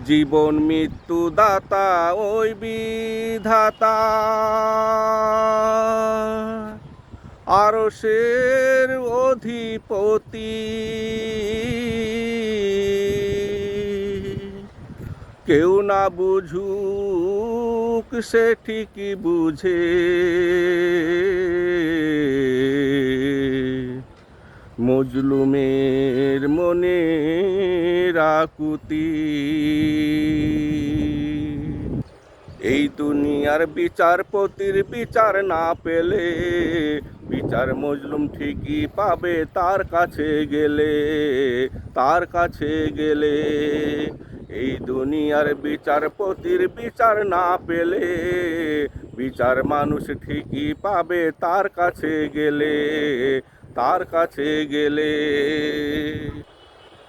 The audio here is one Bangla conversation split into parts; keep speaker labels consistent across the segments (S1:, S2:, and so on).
S1: জীবন মৃত্যু দাতা ওই বিধাতা, আরশের অধিপতি। কেউ না বুঝুক সে ঠিকই বুঝে, মজলুমের মনের আকুতি। এই দুনিয়ার বিচারপতির বিচার না পেলে, বিচার মজলুম ঠিকই পাবে তার কাছে গেলে, তার কাছে গেলে। এই দুনিয়ার বিচারপতির বিচার না পেলে, বিচার মানুষ ঠিকই পাবে তার কাছে গেলে, তার কাছে গেলে।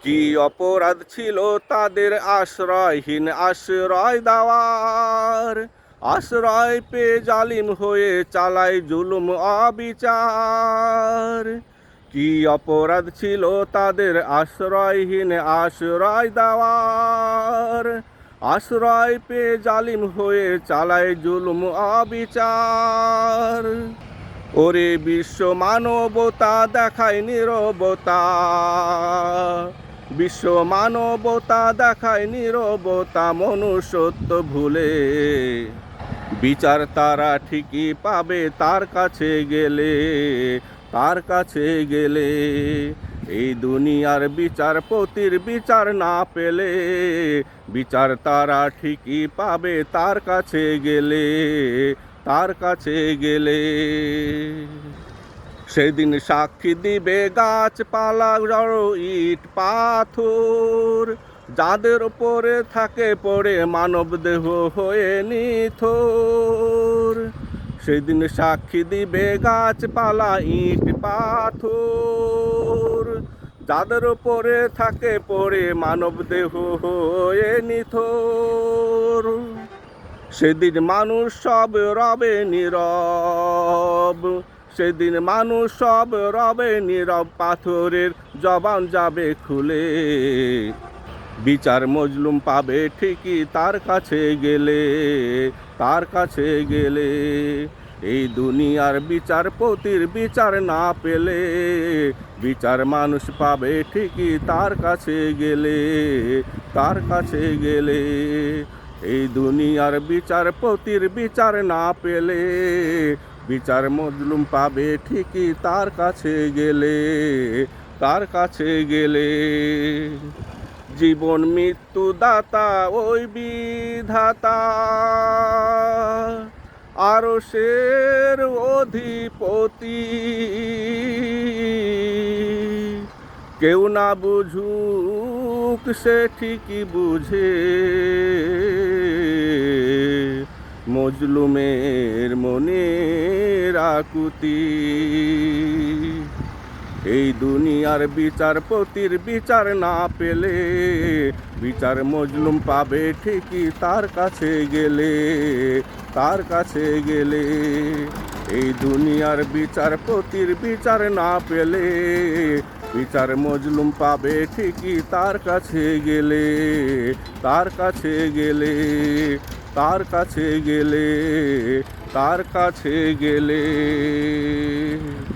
S1: কি অপরাধ ছিল তাদের আশ্রয়হীন আশ্রয় দেওয়ার, আশ্রয় পেয়ে জালিম হয়ে চালায় জুলুম অবিচার। কি অপরাধ ছিল তাদের আশ্রয়হীন আশ্রয় দেওয়ার, আশ্রয় পেয়ে জালিম হয়ে চালায় জুলুম অবিচার। ওরে বিশ্ব মানবতা দেখায় নীরবতা, বিশ্ব মানবতা দেখায় নীরবতা মনুষ্যত্ব ভুলে। বিচার তারা ঠিকই পাবে তার কাছে গেলে, তার কাছে গেলে। এই দুনিয়ার বিচারপতির বিচার না পেলে, বিচার তারা ঠিকই পাবে তার কাছে গেলে, তার কাছে গেলে। সেদিন সাক্ষী দিবে গাছপালা জড় ইট পাথর, যাদের উপরে থাকে পড়ে মানব দেহ হয়ে নিথর। সেদিন সাক্ষী দিবে গাছপালা ইট পাথর, যাদের উপরে থাকে পড়ে মানব দেহ হয়ে নিথর। সেদিন মানুষ সব রবে নীরব, সেদিন মানুষ সব রবে নীরব, পাথরের জবান যাবে খুলে। বিচার মজলুম পাবে ঠিকই তার কাছে গেলে, তার কাছে গেলে। এই দুনিয়ার বিচারপতির বিচার না পেলে, বিচার মানুষ পাবে ঠিকই তার কাছে গেলে, তার কাছে গেলে। এই দুনিয়ার বিচারপতির বিচার না পেলে, বিচার মজলুম পাবে ঠিকই তার কাছে গেলে, তার কাছে গেলে। জীবন মৃত্যু দাতা ওই বিধাতা, আরশের অধিপতি। কেউ না বুঝুক সে ঠিকই বুঝে, মজলুমের মনের আকুতি। এই দুনিয়ার বিচারপতির বিচার না পেলে, বিচার মজলুম পাবে ঠিকই তার কাছে গেলে, তার কাছে গেলে। এই দুনিয়ার বিচারপতির বিচার না পেলে, বিচার মজলুম পাবে ঠিকই তার কাছে গেলে, তার কাছে গেলে, তার কাছে গেলে, তার কাছে গেলে।